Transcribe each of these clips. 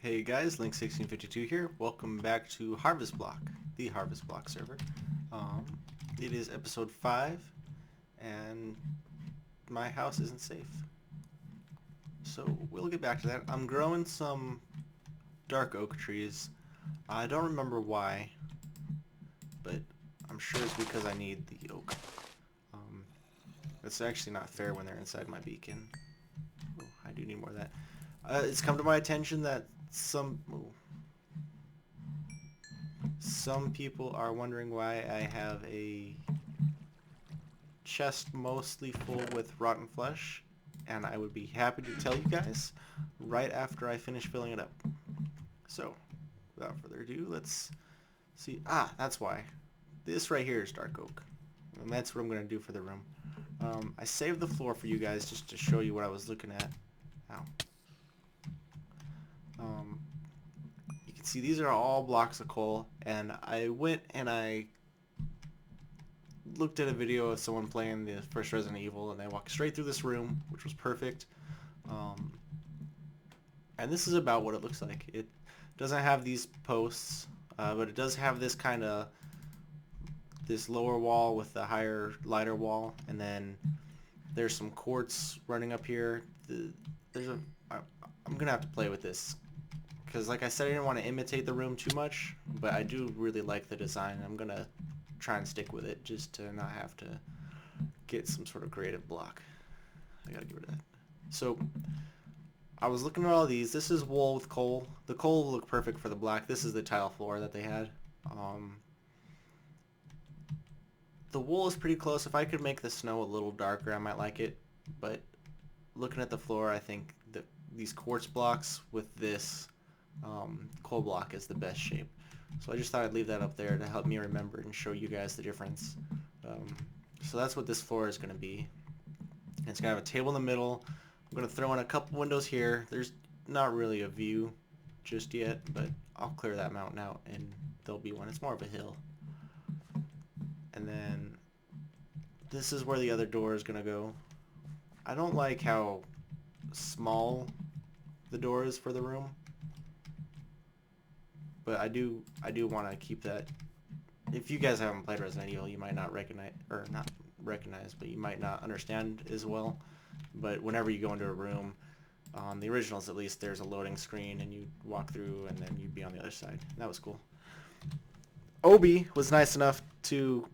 Hey guys, Link1652 here. Welcome back to Harvest Block, the Harvest Block server. It is episode 5, and my house isn't safe. So we'll get back to that. I'm growing some dark oak trees. I don't remember why, but I'm sure it's because I need the oak. It's actually not fair when they're inside my beacon. Oh, I do need more of that. It's come to my attention that some people are wondering why I have a chest mostly full with rotten flesh, and I would be happy to tell you guys right after I finish filling it up. So, without further ado, let's see. That's why. This right here is dark oak, and that's what I'm going to do for the room. I saved the floor for you guys just to show you what I was looking at. Ow. You can see these are all blocks of coal, and I went and I looked at a video of someone playing the first Resident Evil, and they walked straight through this room, which was perfect. And this is about what it looks like. It doesn't have these posts, but it does have this kind of this lower wall with the higher, lighter wall, and then there's some quartz running up here. I'm gonna have to play with this because, like I said, I didn't want to imitate the room too much, but I do really like the design. I'm gonna try and stick with it just to not have to get some sort of creative block. I gotta get rid of that. So I was looking at all these. This is wool with coal. The coal will look perfect for the black. This is the tile floor that they had. The wool is pretty close. If I could make the snow a little darker, I might like it. But looking at the floor, I think that these quartz blocks with this coal block is the best shape. So I just thought I'd leave that up there to help me remember and show you guys the difference. So that's what this floor is going to be. It's going to have a table in the middle. I'm going to throw in a couple windows here. There's not really a view just yet, but I'll clear that mountain out and there'll be one. It's more of a hill. And then this is where the other door is going to go. I don't like how small the door is for the room, but I do want to keep that. If you guys haven't played Resident Evil, you might not recognize, or not recognize, but you might not understand as well. But whenever you go into a room, the originals at least, there's a loading screen and you walk through and then you'd be on the other side. That was cool. Obi was nice enough to,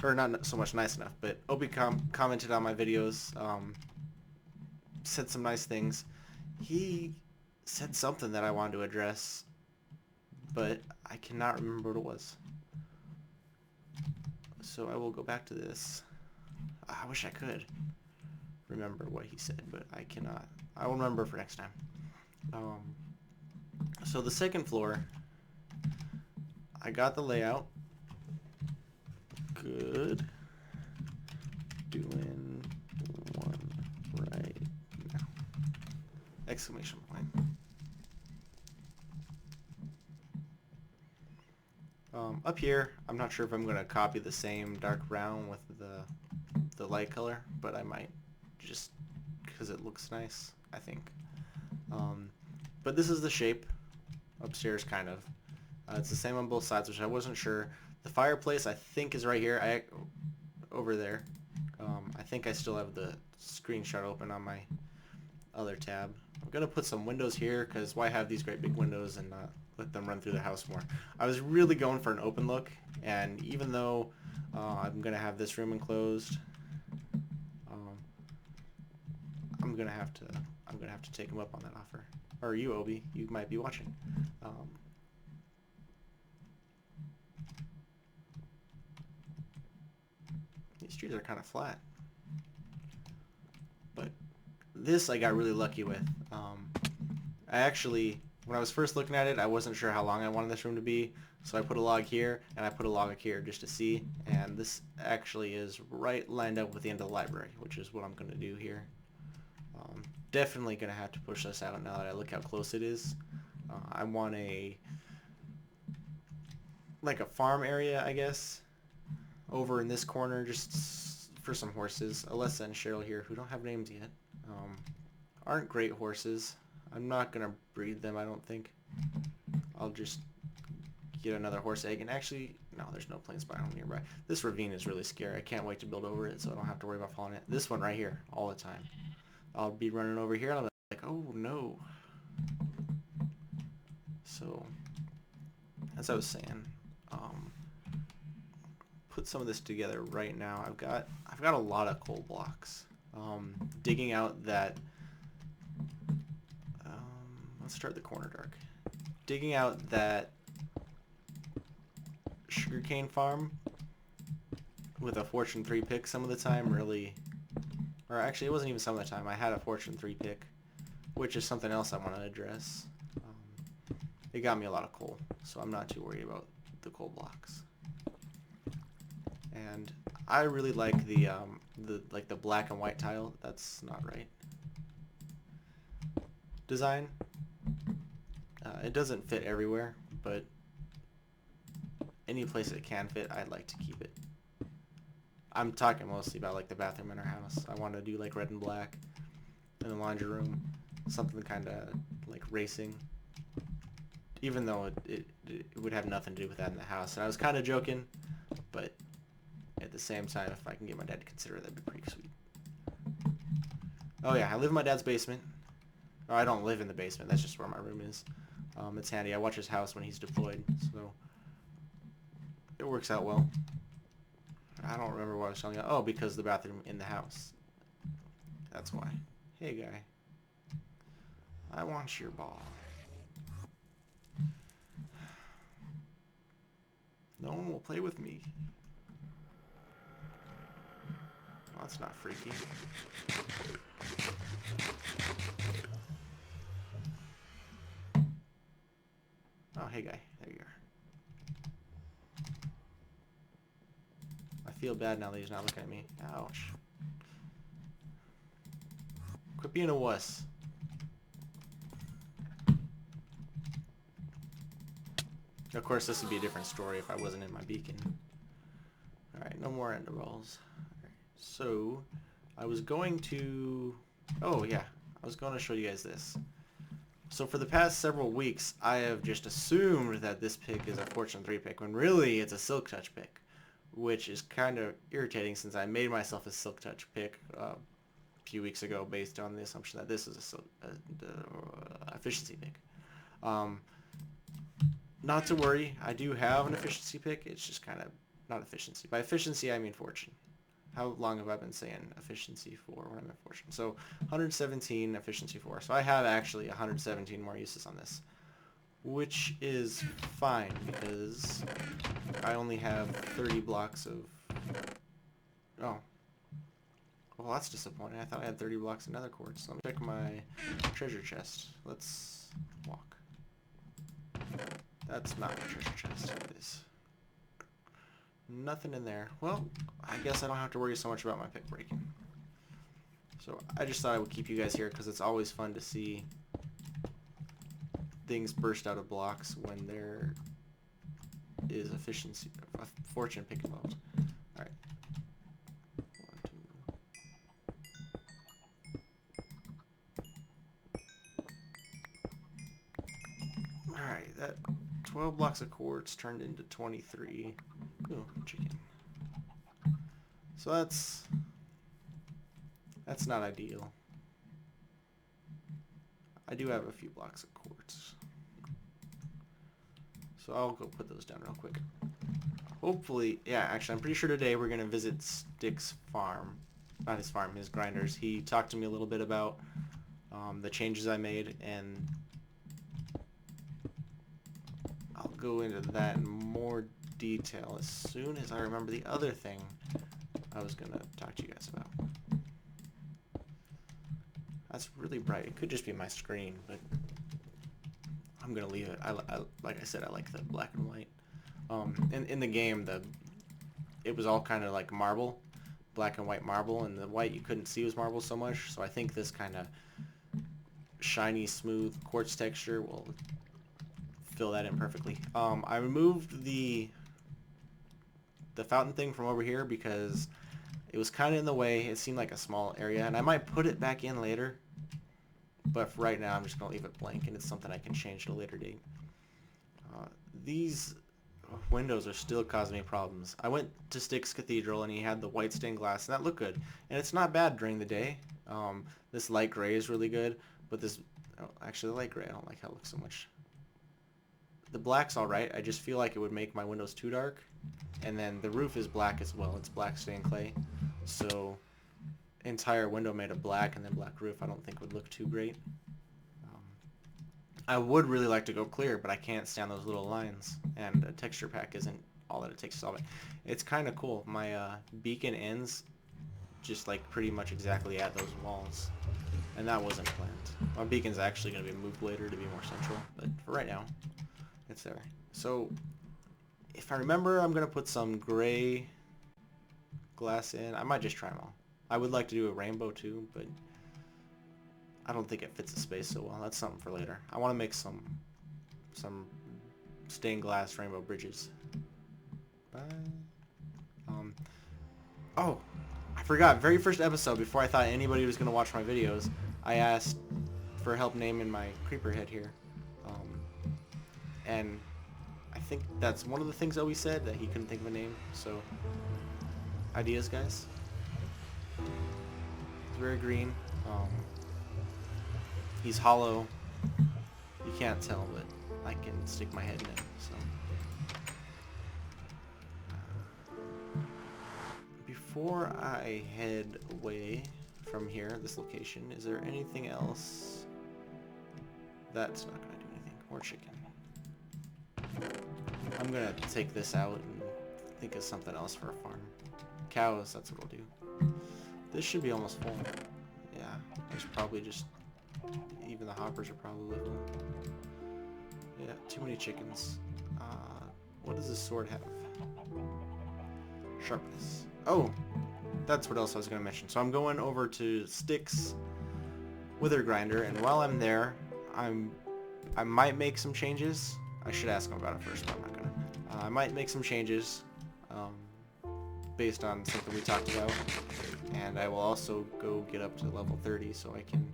or not so much nice enough, but Obi commented on my videos, said some nice things. He said something that I wanted to address, but I cannot remember what it was. So I will go back to this. I wish I could remember what he said, but I cannot. I will remember for next time. So the second floor, I got the layout. Good. Doing one right now. Exclamation point. Up here, I'm not sure if I'm going to copy the same dark brown with the light color, but I might, just because it looks nice, I think. But this is the shape upstairs, kind of. It's the same on both sides, which I wasn't sure. The fireplace, I think, is right here. Over there. I think I still have the screenshot open on my other tab. I'm going to put some windows here, because why have these great big windows and not let them run through the house more? I was really going for an open look, and even though I'm going to have this room enclosed, I'm gonna have to take him up on that offer. Or you, Obi, you might be watching. These trees are kind of flat, but this I got really lucky with. I actually, when I was first looking at it, I wasn't sure how long I wanted this room to be, so I put a log here and I put a log here just to see. And this actually is right lined up with the end of the library, which is what I'm gonna do here. Definitely gonna have to push this out now that I look how close it is. I want like a farm area, I guess, over in this corner, just for some horses. Alyssa and Cheryl here, who don't have names yet, aren't great horses. I'm not gonna breed them, I don't think. I'll just get another horse egg. And actually, no, there's no plains biome nearby. This ravine is really scary. I can't wait to build over it so I don't have to worry about falling in it. This one right here, all the time. I'll be running over here and I'll be like, oh no. So, as I was saying, put some of this together right now. I've got a lot of coal blocks. Digging out that. Let's start the corner dark. Digging out that sugarcane farm with a Fortune 3 pick some of the time really, or actually it wasn't even some of the time. I had a Fortune 3 pick, which is something else I want to address. It got me a lot of coal, so I'm not too worried about the coal blocks. And I really like the black and white tile. That's not right. Design. It doesn't fit everywhere, but any place it can fit, I'd like to keep it. I'm talking mostly about like the bathroom in our house. I want to do like red and black in the laundry room, something kind of like racing. Even though it would have nothing to do with that in the house. And I was kind of joking, but at the same time, if I can get my dad to consider it, that'd be pretty sweet. Oh yeah, I live in my dad's basement. Oh, I don't live in the basement. That's just where my room is. It's handy. I watch his house when he's deployed, so it works out well. I don't remember what I was telling you. Oh, because the bathroom in the house. That's why. Hey, guy. I want your ball. No one will play with me. Well, that's not freaky. Oh, hey guy. There you are. I feel bad now that he's not looking at me. Ouch. Quit being a wuss. Of course, this would be a different story if I wasn't in my beacon. Alright, no more ender balls. Right, so, I was going to... Oh, yeah. I was going to show you guys this. So for the past several weeks, I have just assumed that this pick is a Fortune 3 pick, when really it's a Silk Touch pick, which is kind of irritating since I made myself a Silk Touch pick a few weeks ago based on the assumption that this is a efficiency pick. Not to worry, I do have an efficiency pick, it's just kind of not efficiency. By efficiency, I mean fortune. How long have I been saying efficiency for when I'm in fortune? So 117 efficiency 4. So I have actually 117 more uses on this, which is fine because I only have 30 blocks of... Oh. Well, that's disappointing. I thought I had 30 blocks of nether quartz. Let me check my treasure chest. Let's walk. That's not my treasure chest. It is. Nothing in there. Well, I guess I don't have to worry so much about my pick breaking. So I just thought I would keep you guys here because it's always fun to see things burst out of blocks when there is efficiency, a fortune pick involved. Alright. 1, 2. Alright, that 12 blocks of quartz turned into 23. Ooh, chicken. So that's not ideal. I do have a few blocks of quartz. So I'll go put those down real quick. Hopefully, yeah, actually I'm pretty sure today we're going to visit Stick's farm. Not his farm, his grinders. He talked to me a little bit about the changes I made, and I'll go into that in more detail as soon as I remember the other thing I was going to talk to you guys about. That's really bright. It could just be my screen, but I'm going to leave it. Like I said, I like the black and white. In the game, it was all kind of like marble, black and white marble, and the white you couldn't see was marble so much, so I think this kind of shiny, smooth quartz texture will fill that in perfectly. I removed the fountain thing from over here because it was kind of in the way. It seemed like a small area, and I might put it back in later, but for right now I'm just going to leave it blank, and it's something I can change at a later date. These windows are still causing me problems. I went to Styx Cathedral and he had the white stained glass, and that looked good. And it's not bad during the day. This light gray is really good, but this... Oh, actually, the light gray, I don't like how it looks so much. The black's alright. I just feel like it would make my windows too dark. And then the roof is black as well. It's black stained clay. So, entire window made of black and then black roof I don't think would look too great. I would really like to go clear, but I can't stand those little lines. And a texture pack isn't all that it takes to solve it. It's kind of cool. My beacon ends just like pretty much exactly at those walls. And that wasn't planned. My beacon's actually going to be moved later to be more central, but for right now, it's there. So, if I remember, I'm going to put some gray glass in. I might just try them all. I would like to do a rainbow too, but I don't think it fits the space so well. That's something for later. I want to make some stained glass rainbow bridges. Bye. Oh, I forgot. Very first episode, before I thought anybody was going to watch my videos, I asked for help naming my creeper head here. And I think that's one of the things Owie said, that he couldn't think of a name. So, ideas, guys? He's very green. He's hollow. You can't tell, but I can stick my head in it, so. Before I head away from here, this location, is there anything else? That's not gonna do anything. More chicken. I'm gonna take this out and think of something else for a farm. Cows, that's what I'll do. This should be almost full. Yeah, there's probably just... Even the hoppers are probably full. Yeah, too many chickens. What does this sword have? Sharpness. Oh, that's what else I was going to mention. So I'm going over to Styx Wither Grinder, and while I'm there, I might make some changes. I should ask him about it first, but I'm not gonna. I might make some changes based on something we talked about, and I will also go get up to level 30 so I can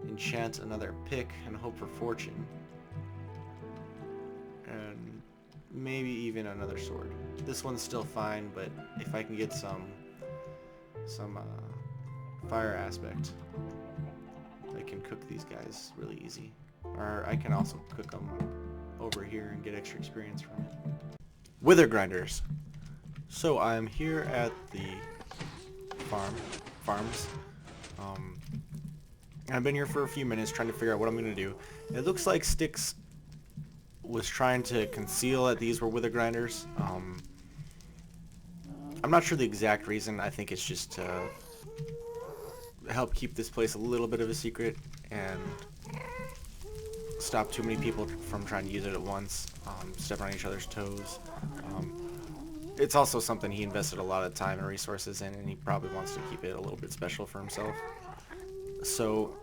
enchant another pick and hope for fortune, and maybe even another sword. This one's still fine, but if I can get some fire aspect, I can cook these guys really easy. Or I can also cook them over here and get extra experience from it. Wither grinders. So I'm here at the farms. I've been here for a few minutes trying to figure out what I'm gonna do. It looks like Styx was trying to conceal that these were wither grinders. I'm not sure the exact reason. I think it's just to help keep this place a little bit of a secret and stop too many people from trying to use it at once, stepping on each other's toes. It's also something he invested a lot of time and resources in, and he probably wants to keep it a little bit special for himself. So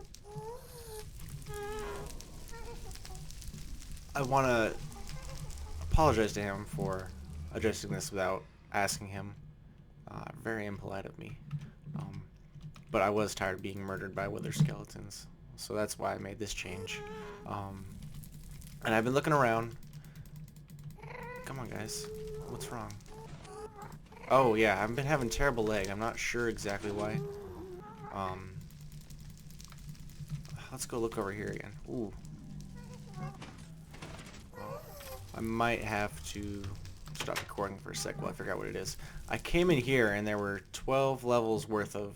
I want to apologize to him for addressing this without asking him. Very impolite of me. But I was tired of being murdered by wither skeletons, so that's why I made this change. And I've been looking around. Come on, guys. What's wrong? Oh, yeah, I've been having terrible lag. I'm not sure exactly why. Let's go look over here again. Ooh. I might have to stop recording for a sec while I figure out what it is. I came in here and there were 12 levels worth of...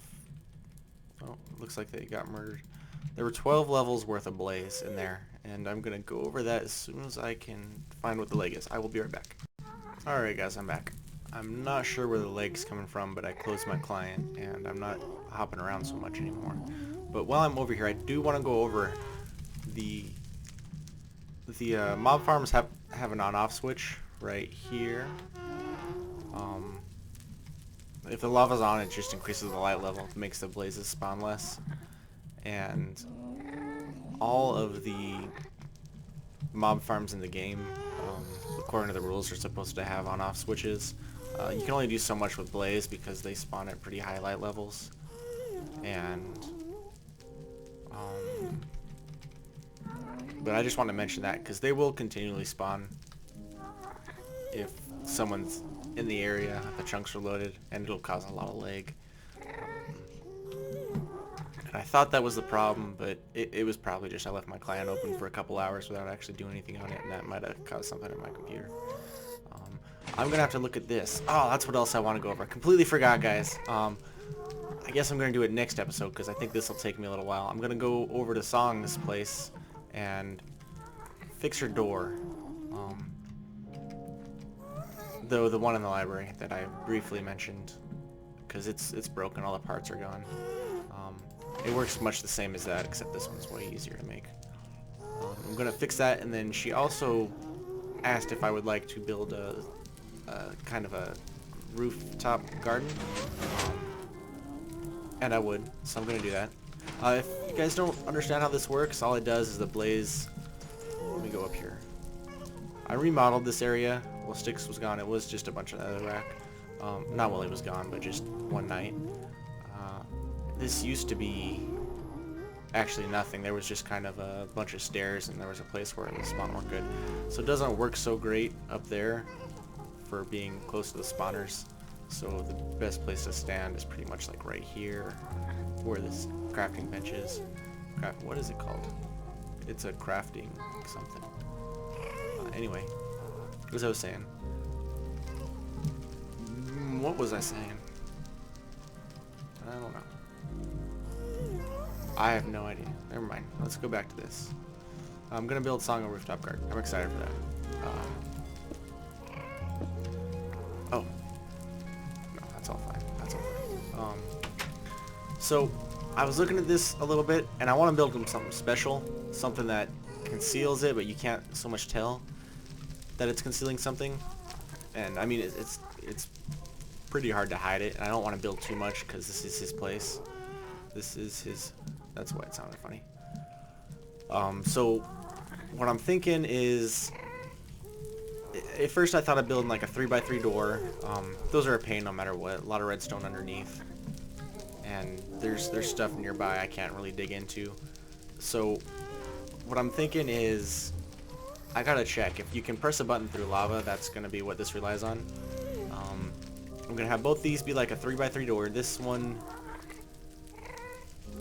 Oh, looks like they got murdered. There were 12 levels worth of blaze in there, and I'm gonna go over that as soon as I can find what the leg is. I will be right back. Alright guys, I'm back. I'm not sure where the leg's coming from, but I closed my client and I'm not hopping around so much anymore. But while I'm over here, I do want to go over the mob farms have an on-off switch right here. If the lava's on, it just increases the light level, makes the blazes spawn less. And all of the mob farms in the game, according to the rules, are supposed to have on-off switches. You can only do so much with blaze because they spawn at pretty high light levels. And But I just want to mention that because they will continually spawn if someone's in the area, the chunks are loaded, and it'll cause a lot of lag. And I thought that was the problem, but it was probably just I left my client open for a couple hours without actually doing anything on it, and that might have caused something in my computer. I'm going to have to look at this. Oh, that's what else I want to go over. I completely forgot, guys. I guess I'm going to do it next episode because I think this will take me a little while. I'm going to go over to Song's place and fix her door. Though the one in the library that I briefly mentioned, because it's broken, all the parts are gone. It works much the same as that, except this one's way easier to make. I'm gonna fix that, and then she also asked if I would like to build a kind of a rooftop garden, and I would, so I'm gonna do that. If you guys don't understand how this works, all it does is the blaze. Let me go up here. I remodeled this area while Styx was gone. It was just a bunch of netherrack. Not while he was gone, but just one night. This used to be actually nothing. There was just kind of a bunch of stairs, and there was a place where the spawn weren't good. So it doesn't work so great up there for being close to the spawners. So the best place to stand is pretty much like right here, where this crafting bench is. What is it called? It's a crafting something. Anyway, as I was saying. What was I saying? I don't know. I have no idea. Never mind. Let's go back to this. I'm gonna build Song a rooftop garden. I'm excited for that. Oh. No, that's all fine. That's all fine. So, I was looking at this a little bit, and I want to build him something special. Something that conceals it, but you can't so much tell that it's concealing something. And, I mean, it's pretty hard to hide it, and I don't want to build too much because this is his place. This is his... That's why it sounded funny. So what I'm thinking is, at first I thought of building like a 3x3 door. Those are a pain no matter what. A lot of redstone underneath, and there's stuff nearby I can't really dig into. So what I'm thinking is, I gotta check if you can press a button through lava. That's gonna be what this relies on. I'm gonna have both these be like a 3x3 door. This one,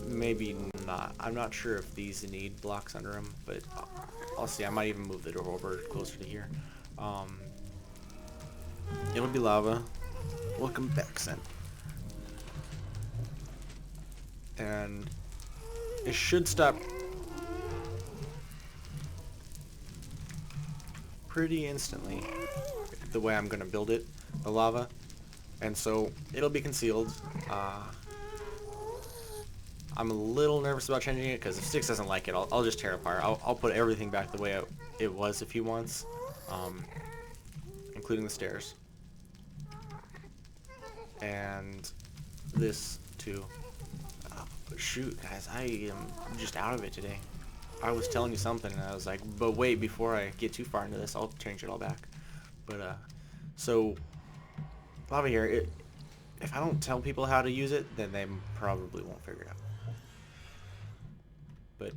maybe not. I'm not sure if these need blocks under them, but I'll see. I might even move the door over closer to here. It'll be lava. Welcome back, Sen. And it should stop pretty instantly the way I'm gonna build it, the lava. And so it'll be concealed. I'm a little nervous about changing it because if Styx doesn't like it, I'll just tear it apart. I'll put everything back the way it was if he wants, including the stairs. And this too. Shoot, guys, I am just out of it today. I was telling you something, and I was like, but wait, before I get too far into this, I'll change it all back. But, so, lava here, if I don't tell people how to use it, then they probably won't figure it out. But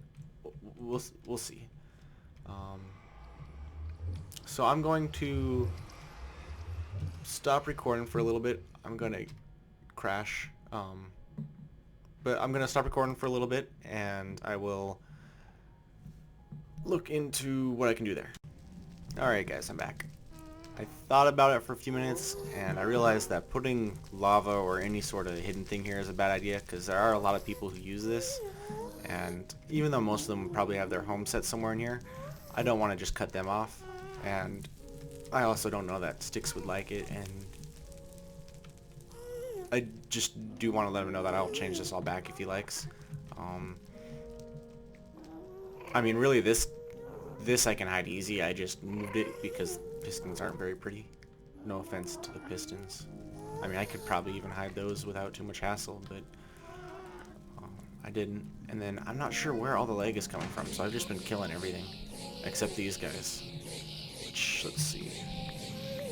we'll see. So I'm going to stop recording for a little bit. I'm going to crash. But I'm going to stop recording for a little bit, and I will look into what I can do there. Alright guys, I'm back. I thought about it for a few minutes, and I realized that putting lava or any sort of hidden thing here is a bad idea, because there are a lot of people who use this, and even though most of them probably have their home set somewhere in here, I don't want to just cut them off, and I also don't know that Styx would like it, and I just do want to let him know that I'll change this all back if he likes. I mean, really, this I can hide easy. I just moved it because pistons aren't very pretty. No offense to the pistons. I mean, I could probably even hide those without too much hassle, but I didn't. And then I'm not sure where all the lag is coming from, so I've just been killing everything except these guys. Which, let's see.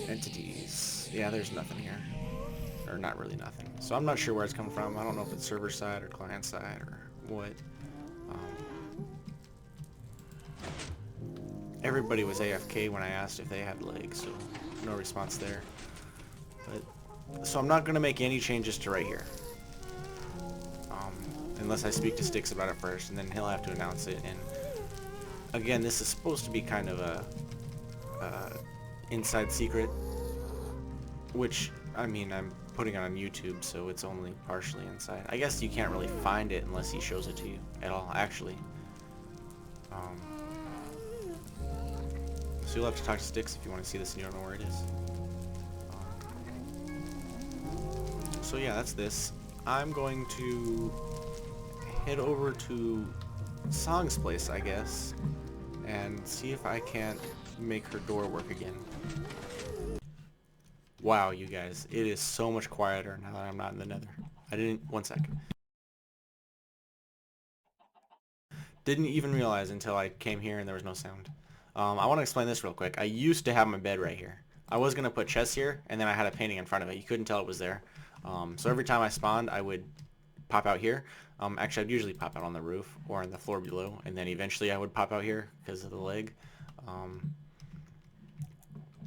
Entities. Yeah, there's nothing here. Or not really nothing. So I'm not sure where it's coming from. I don't know if it's server side or client side or what. everybody was AFK when I asked if they had legs, so no response there. But so I'm not gonna make any changes to right here, unless I speak to Sticks about it first, and then he'll have to announce it. And again, this is supposed to be kind of a inside secret, which I mean I'm putting it on YouTube, so it's only partially inside. I guess you can't really find it unless he shows it to you at all, actually. So you'll have to talk to Sticks if you want to see this and you don't know where it is. So yeah, that's this. I'm going to head over to Song's place, I guess, and see if I can't make her door work again. Wow, you guys, it is so much quieter now that I'm not in the nether. One second. Didn't even realize until I came here and there was no sound. I want to explain this real quick. I used to have my bed right here. I was going to put chests here, and then I had a painting in front of it. You couldn't tell it was there. So every time I spawned, I would pop out here. Actually, I'd usually pop out on the roof or on the floor below, and then eventually I would pop out here because of the lag.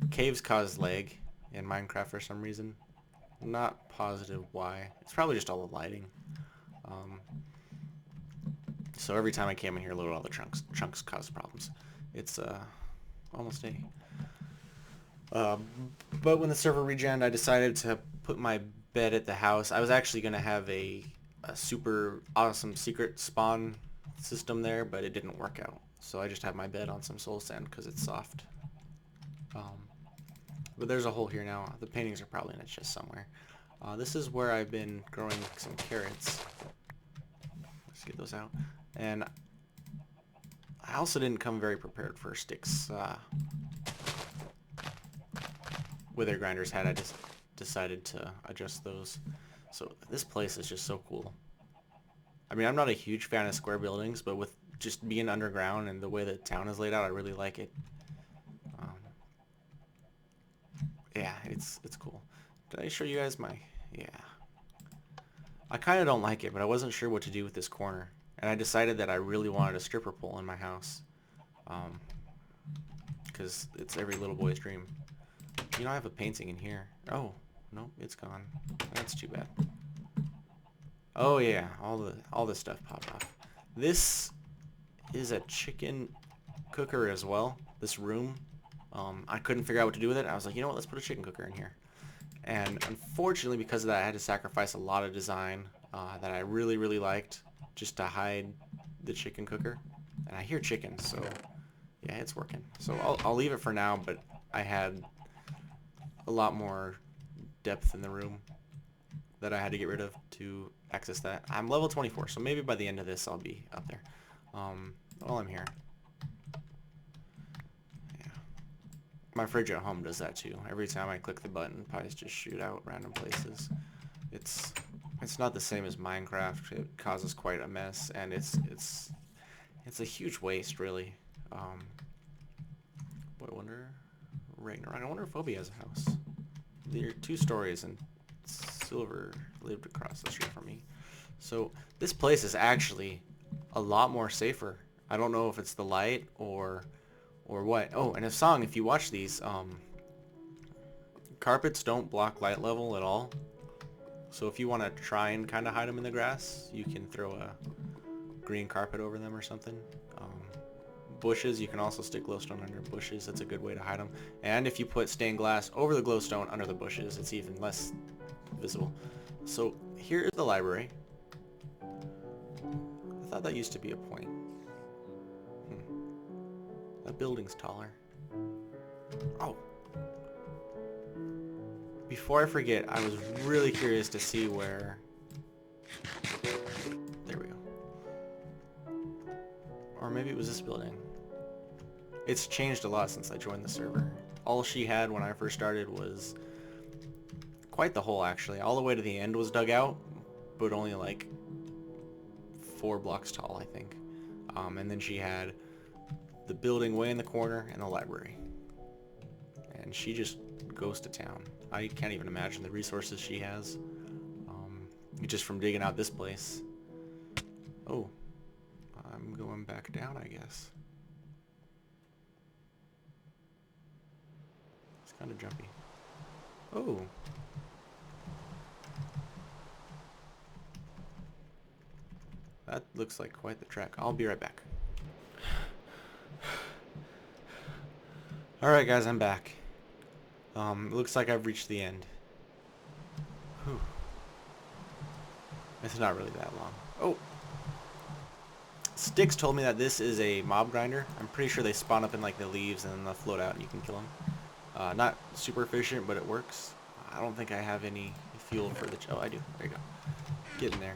Caves cause lag in Minecraft for some reason. Not positive why. It's probably just all the lighting. So every time I came in here, loaded all the chunks. Chunks cause problems. It's almost a. But when the server regened, I decided to put my bed at the house. I was actually going to have a super awesome secret spawn system there, but it didn't work out. So I just have my bed on some soul sand because it's soft. But there's a hole here now. The paintings are probably in a chest somewhere. This is where I've been growing some carrots. Let's get those out. And I also didn't come very prepared for Sticks. Wither Grinder's hat, I just decided to adjust those. So this place is just so cool. I mean, I'm not a huge fan of square buildings, but with just being underground and the way the town is laid out, I really like it. Yeah, it's cool. Did I show you guys my... Yeah. I kind of don't like it, but I wasn't sure what to do with this corner. And I decided that I really wanted a stripper pole in my house. Because it's every little boy's dream. You know, I have a painting in here. Oh, no, it's gone. That's too bad. Oh yeah, all this stuff popped off. This is a chicken cooker as well. This room. I couldn't figure out what to do with it. I was like, you know what, let's put a chicken cooker in here. And unfortunately, because of that, I had to sacrifice a lot of design that I really, really liked just to hide the chicken cooker. And I hear chicken, so yeah, it's working. So I'll leave it for now, but I had a lot more depth in the room that I had to get rid of to access that. I'm level 24, so maybe by the end of this I'll be up there. While I'm here. Yeah. My fridge at home does that too. Every time I click the button, pies just shoot out random places. It's not the same as Minecraft. It causes quite a mess, and it's a huge waste, really. Boy, I wonder... Ragnarok. I wonder if Obi has a house. There are 2 stories, and Silver lived across the street from me. So this place is actually a lot more safer. I don't know if it's the light or what. Oh, and if you watch these, carpets don't block light level at all. So if you want to try and kind of hide them in the grass, you can throw a green carpet over them or something. Bushes, you can also stick glowstone under bushes. That's a good way to hide them. And if you put stained glass over the glowstone under the bushes, it's even less visible. So here is the library. I thought that used to be a point. That building's taller. Oh. Before I forget, I was really curious to see where... There we go. Or maybe it was this building. It's changed a lot since I joined the server. All she had when I first started was quite the hole, actually. All the way to the end was dug out, but only like 4 blocks tall, I think. And then she had the building way in the corner and the library. And she just goes to town. I can't even imagine the resources she has. Just from digging out this place. Oh, I'm going back down, I guess. Kind of jumpy. Oh. That looks like quite the trek. I'll be right back. Alright guys, I'm back. It looks like I've reached the end. Whew. It's not really that long. Oh! Styx told me that this is a mob grinder. I'm pretty sure they spawn up in like the leaves and then they'll float out and you can kill them. Not super efficient, but it works. I don't think I have any fuel for the... Oh, I do. There you go. Get in there.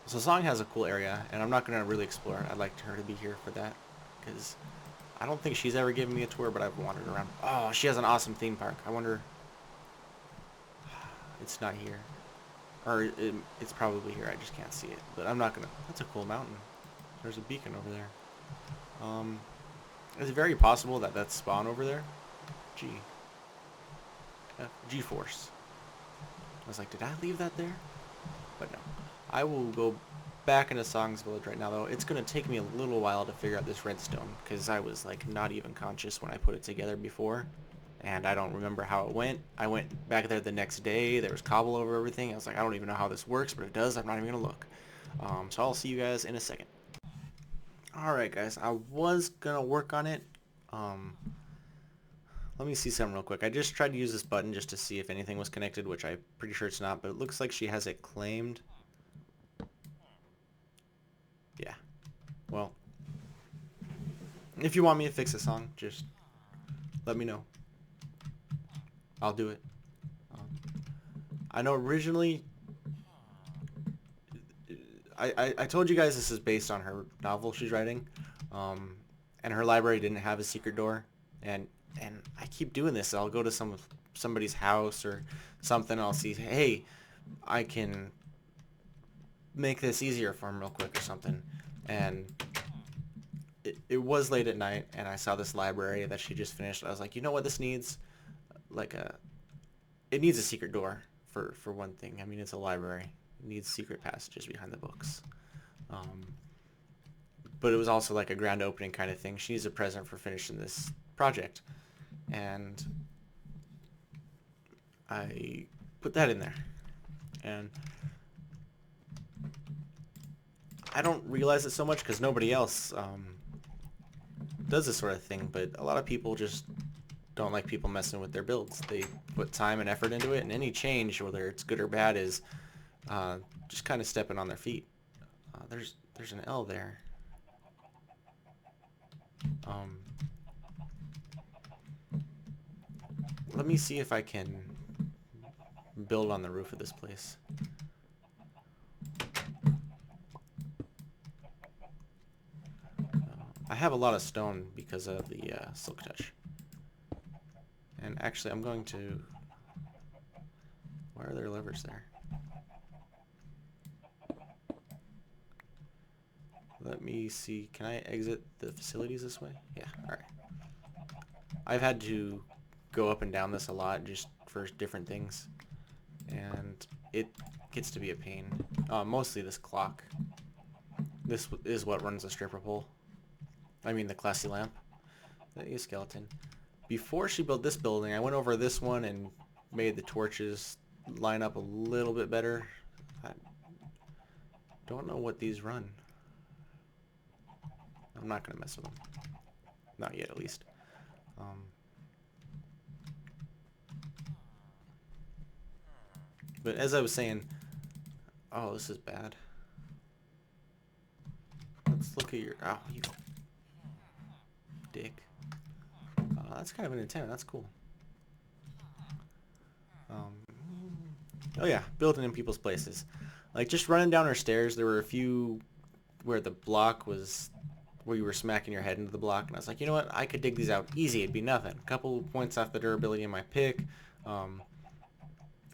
So Song has a cool area, and I'm not going to really explore it. I'd like her to be here for that, because I don't think she's ever given me a tour, but I've wandered around. Oh, she has an awesome theme park. I wonder... It's not here. Or it's probably here. I just can't see it. But I'm not going to... That's a cool mountain. There's a beacon over there. It's very possible that that's spawn over there. G-Force. I was like, did I leave that there? But no. I will go back into Song's Village right now, though. It's going to take me a little while to figure out this redstone, because I was like not even conscious when I put it together before, and I don't remember how it went. I went back there the next day. There was cobble over everything. I was like, I don't even know how this works, but it does. I'm not even going to look. So I'll see you guys in a second. Alright, guys. I was going to work on it. Let me see something real quick. I just tried to use this button just to see if anything was connected, which I'm pretty sure it's not, but it looks like she has it claimed. Yeah. Well, if you want me to fix a song, just let me know. I'll do it. I know originally... I told you guys this is based on her novel she's writing, and her library didn't have a secret door, and I keep doing this. I'll go to somebody's house or something. I'll see, hey, I can make this easier for him real quick or something. And it was late at night, and I saw this library that she just finished. I was like, you know what this needs? It needs a secret door for one thing. I mean, it's a library. It needs secret passages behind the books. But it was also like a grand opening kind of thing. She needs a present for finishing this project. And I put that in there. And I don't realize it so much because nobody else does this sort of thing, but a lot of people just don't like people messing with their builds. They put time and effort into it, and any change, whether it's good or bad, is just kind of stepping on their feet. There's an L there. Let me see if I can build on the roof of this place. I have a lot of stone because of the Silk Touch. And actually, I'm going to... Why are there levers there? Let me see. Can I exit the facilities this way? Yeah, alright. I've had to go up and down this a lot just for different things. And it gets to be a pain. Mostly this clock. This is what runs the stripper pole. I mean the classy lamp. The skeleton. Before she built this building, I went over this one and made the torches line up a little bit better. I don't know what these run. I'm not going to mess with them. Not yet, at least. But as I was saying... Oh, this is bad. Let's look at your... Oh, you... dick. That's kind of an antenna. That's cool. Oh yeah, building in people's places. Like, just running down our stairs, there were a few where the block was... where you were smacking your head into the block, and I was like, you know what, I could dig these out easy, it'd be nothing. A couple points off the durability of my pick,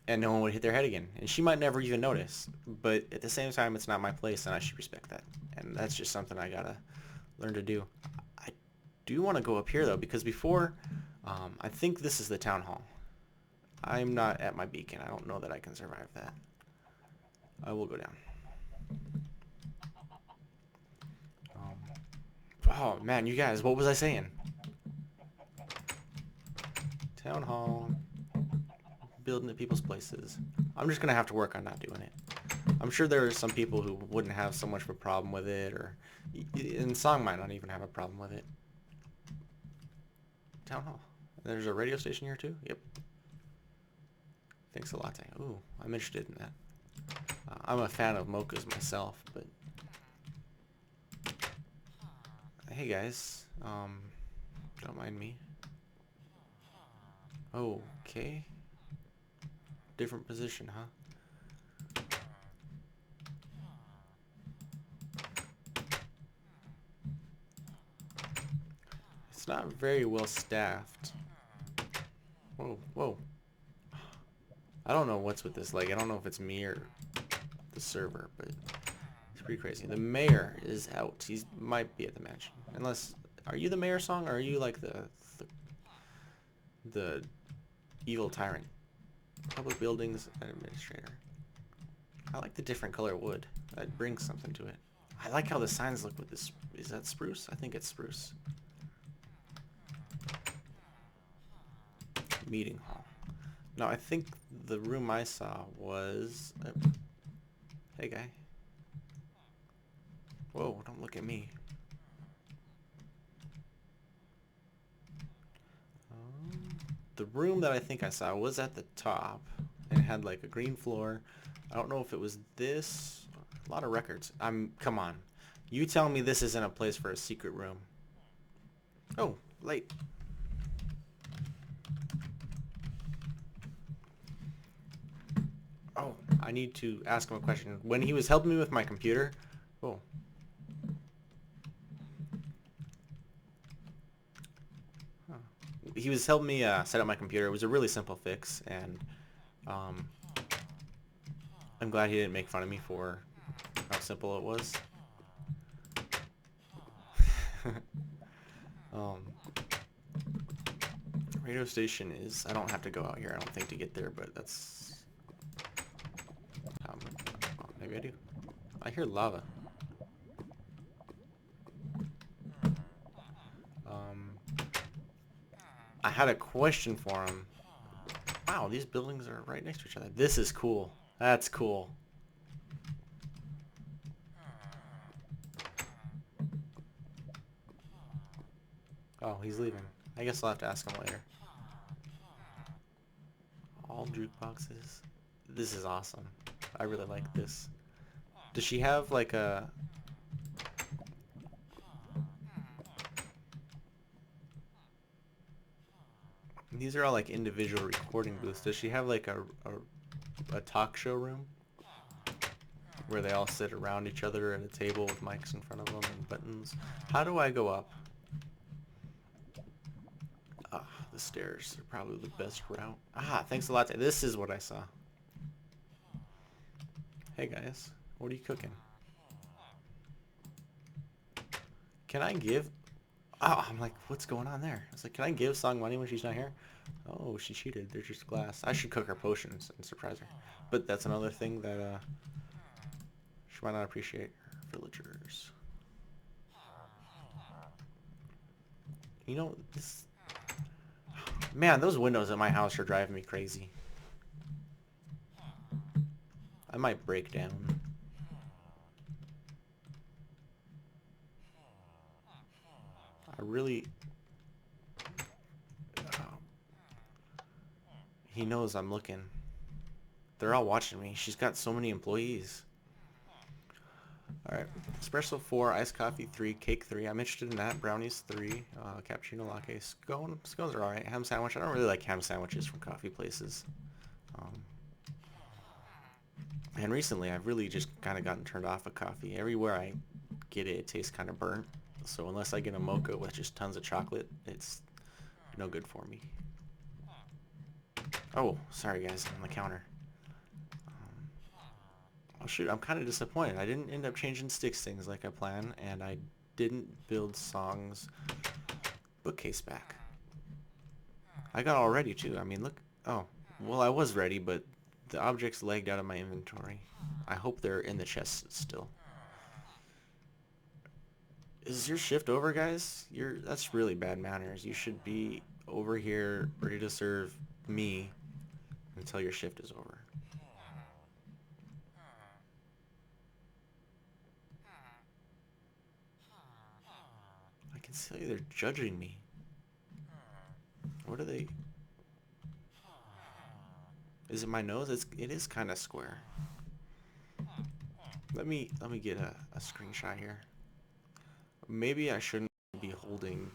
and no one would hit their head again. And she might never even notice, but at the same time, it's not my place, and I should respect that. And that's just something I gotta learn to do. I do want to go up here, though, because before, I think this is the town hall. I'm not at my beacon. I don't know that I can survive that. I will go down. Oh, man, you guys, what was I saying? Town hall. Building at people's places. I'm just gonna have to work on not doing it. I'm sure there are some people who wouldn't have so much of a problem with it, or and Song might not even have a problem with it. Town hall. There's a radio station here too? Yep. Thanks a latte. Ooh, I'm interested in that. I'm a fan of mochas myself, but... Hey guys, don't mind me. Okay. Different position, huh? It's not very well staffed. Whoa, whoa. I don't know what's with this. Like, I don't know if it's me or the server, but it's pretty crazy. The mayor is out. He might be at the mansion. Unless, are you the mayor, Song, or are you like the evil tyrant? Public buildings administrator. I like the different color wood. That brings something to it. I like how the signs look with this. Is that spruce? I think it's spruce. Meeting hall. No, I think the room I saw was... hey, guy. Whoa, don't look at me. The room that I think I saw was at the top. And it had like a green floor. I don't know if it was this. A lot of records. Come on. You tell me this isn't a place for a secret room. Oh, late. Oh, I need to ask him a question. When he was helping me with my computer... Oh. Huh. He was helping me set up my computer. It was a really simple fix, and I'm glad he didn't make fun of me for how simple it was. Radio station is... I don't have to go out here, I don't think, to get there, but that's... maybe I do. I hear lava. I had a question for him. Wow, these buildings are right next to each other. This is cool. That's cool. Oh, he's leaving. I guess I'll have to ask him later. All jukeboxes. This is awesome. I really like this. Does she have like a... These are all like individual recording booths. Does she have like a talk show room? Where they all sit around each other at a table with mics in front of them and buttons. How do I go up? Ah, the stairs are probably the best route. Ah, thanks a lot. This is what I saw. Hey guys, what are you cooking? Can I give... Oh, I'm like, what's going on there? I was like, can I give Song money when she's not here? Oh, she cheated. There's just glass. I should cook her potions and surprise her. But that's another thing that she might not appreciate. Her villagers. You know, this... Man, those windows at my house are driving me crazy. I might break down. I really... He knows I'm looking. They're all watching me. She's got so many employees. Alright. Espresso 4, iced coffee 3, cake 3. I'm interested in that. Brownies 3, cappuccino latte. Scones are alright. Ham sandwich. I don't really like ham sandwiches from coffee places. And recently I've really just kind of gotten turned off of coffee. Everywhere I get it, it tastes kind of burnt. So unless I get a mocha with just tons of chocolate, it's no good for me. Oh, sorry guys, on the counter. Oh shoot, I'm kind of disappointed. I didn't end up changing Sticks things like I planned, and I didn't build Song's bookcase back. I got all ready too. I mean, look. Oh, well, I was ready, but the objects lagged out of my inventory. I hope they're in the chest still. Is your shift over, guys? That's really bad manners. You should be over here ready to serve me until your shift is over. I can see they're judging me. What are they? Is it my nose? It is kind of square. Let me get a screenshot here. Maybe I shouldn't be holding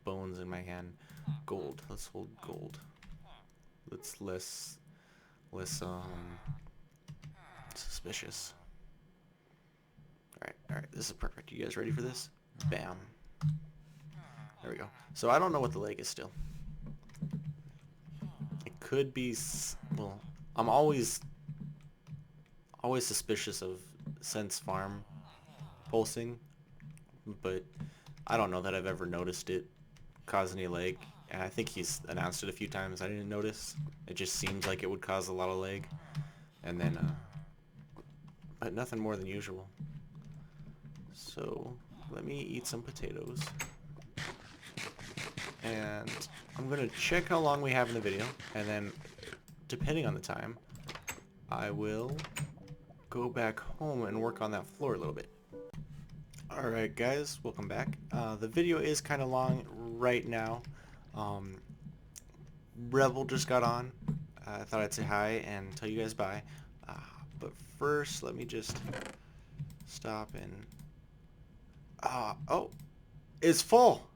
bones in my hand. Gold. Let's hold gold. Let's less suspicious. Alright, this is perfect. You guys ready for this? Bam. There we go. So I don't know what the leg is still. It could be, well, I'm always suspicious of Sense Farm pulsing, but I don't know that I've ever noticed it cause any lag. And I think he's announced it a few times. I didn't notice. It just seems like it would cause a lot of lag. And then, but nothing more than usual. So, let me eat some potatoes. And I'm going to check how long we have in the video. And then, depending on the time, I will go back home and work on that floor a little bit. Alright guys, welcome back. The video is kind of long right now. Rebel just got on. I thought I'd say hi and tell you guys bye. But first, let me just stop and... oh! It's full!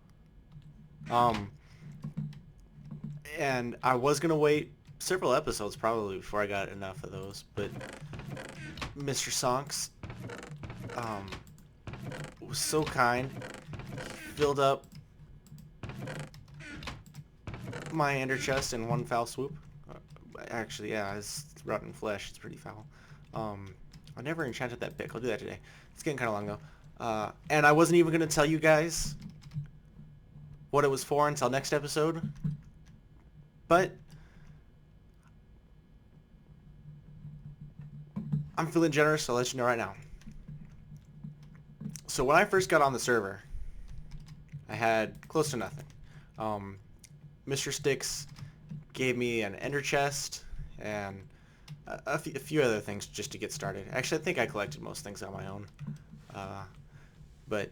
And I was gonna wait several episodes probably before I got enough of those, but Mr. Sonks was so kind. He filled up my ender chest in one foul swoop. Actually, yeah, it's rotten flesh. It's pretty foul. I never enchanted that pick. I'll do that today. It's getting kind of long though. And I wasn't even gonna tell you guys what it was for until next episode. But I'm feeling generous, so I'll let you know right now. So when I first got on the server, I had close to nothing. Mr. Sticks gave me an ender chest and a few other things just to get started. Actually, I think I collected most things on my own. But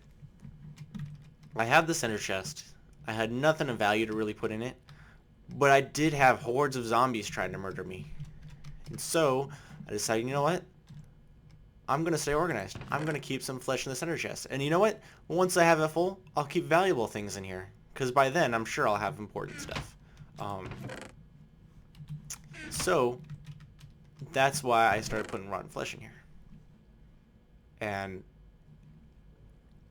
I had this ender chest. I had nothing of value to really put in it, but I did have hordes of zombies trying to murder me. And so I decided, you know what? I'm going to stay organized. I'm going to keep some flesh in the center chest. And you know what? Once I have it full, I'll keep valuable things in here. Because by then, I'm sure I'll have important stuff. So, that's why I started putting rotten flesh in here. And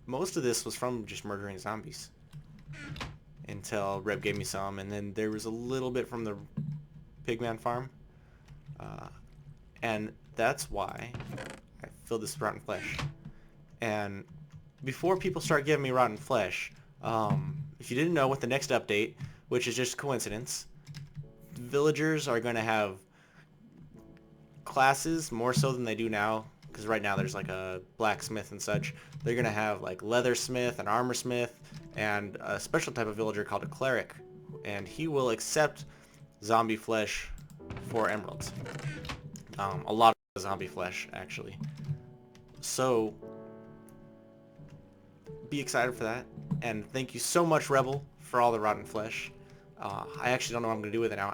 most of this was from just murdering zombies. Until Reb gave me some. And then there was a little bit from the Pigman farm. And that's why I filled this rotten flesh. And before people start giving me rotten flesh, if you didn't know, with the next update, which is just coincidence, villagers are going to have classes more so than they do now, because right now there's like a blacksmith and such. They're going to have like leathersmith and armorsmith and a special type of villager called a cleric, and he will accept zombie flesh for emeralds. A lot of zombie flesh, actually. So be excited for that, and thank you so much, Rebel, for all the rotten flesh. I actually don't know what I'm going to do with it now.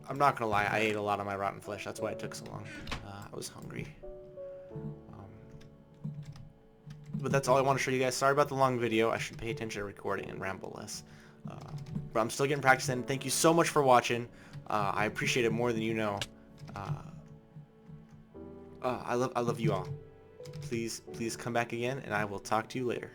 I'm not going to lie, I ate a lot of my rotten flesh. That's why it took so long. I was hungry. But that's all I want to show you guys. Sorry about the long video. I should pay attention to recording and ramble less. But I'm still getting practice in. Thank you so much for watching. I appreciate it more than you know. I love you all. Please come back again, and I will talk to you later.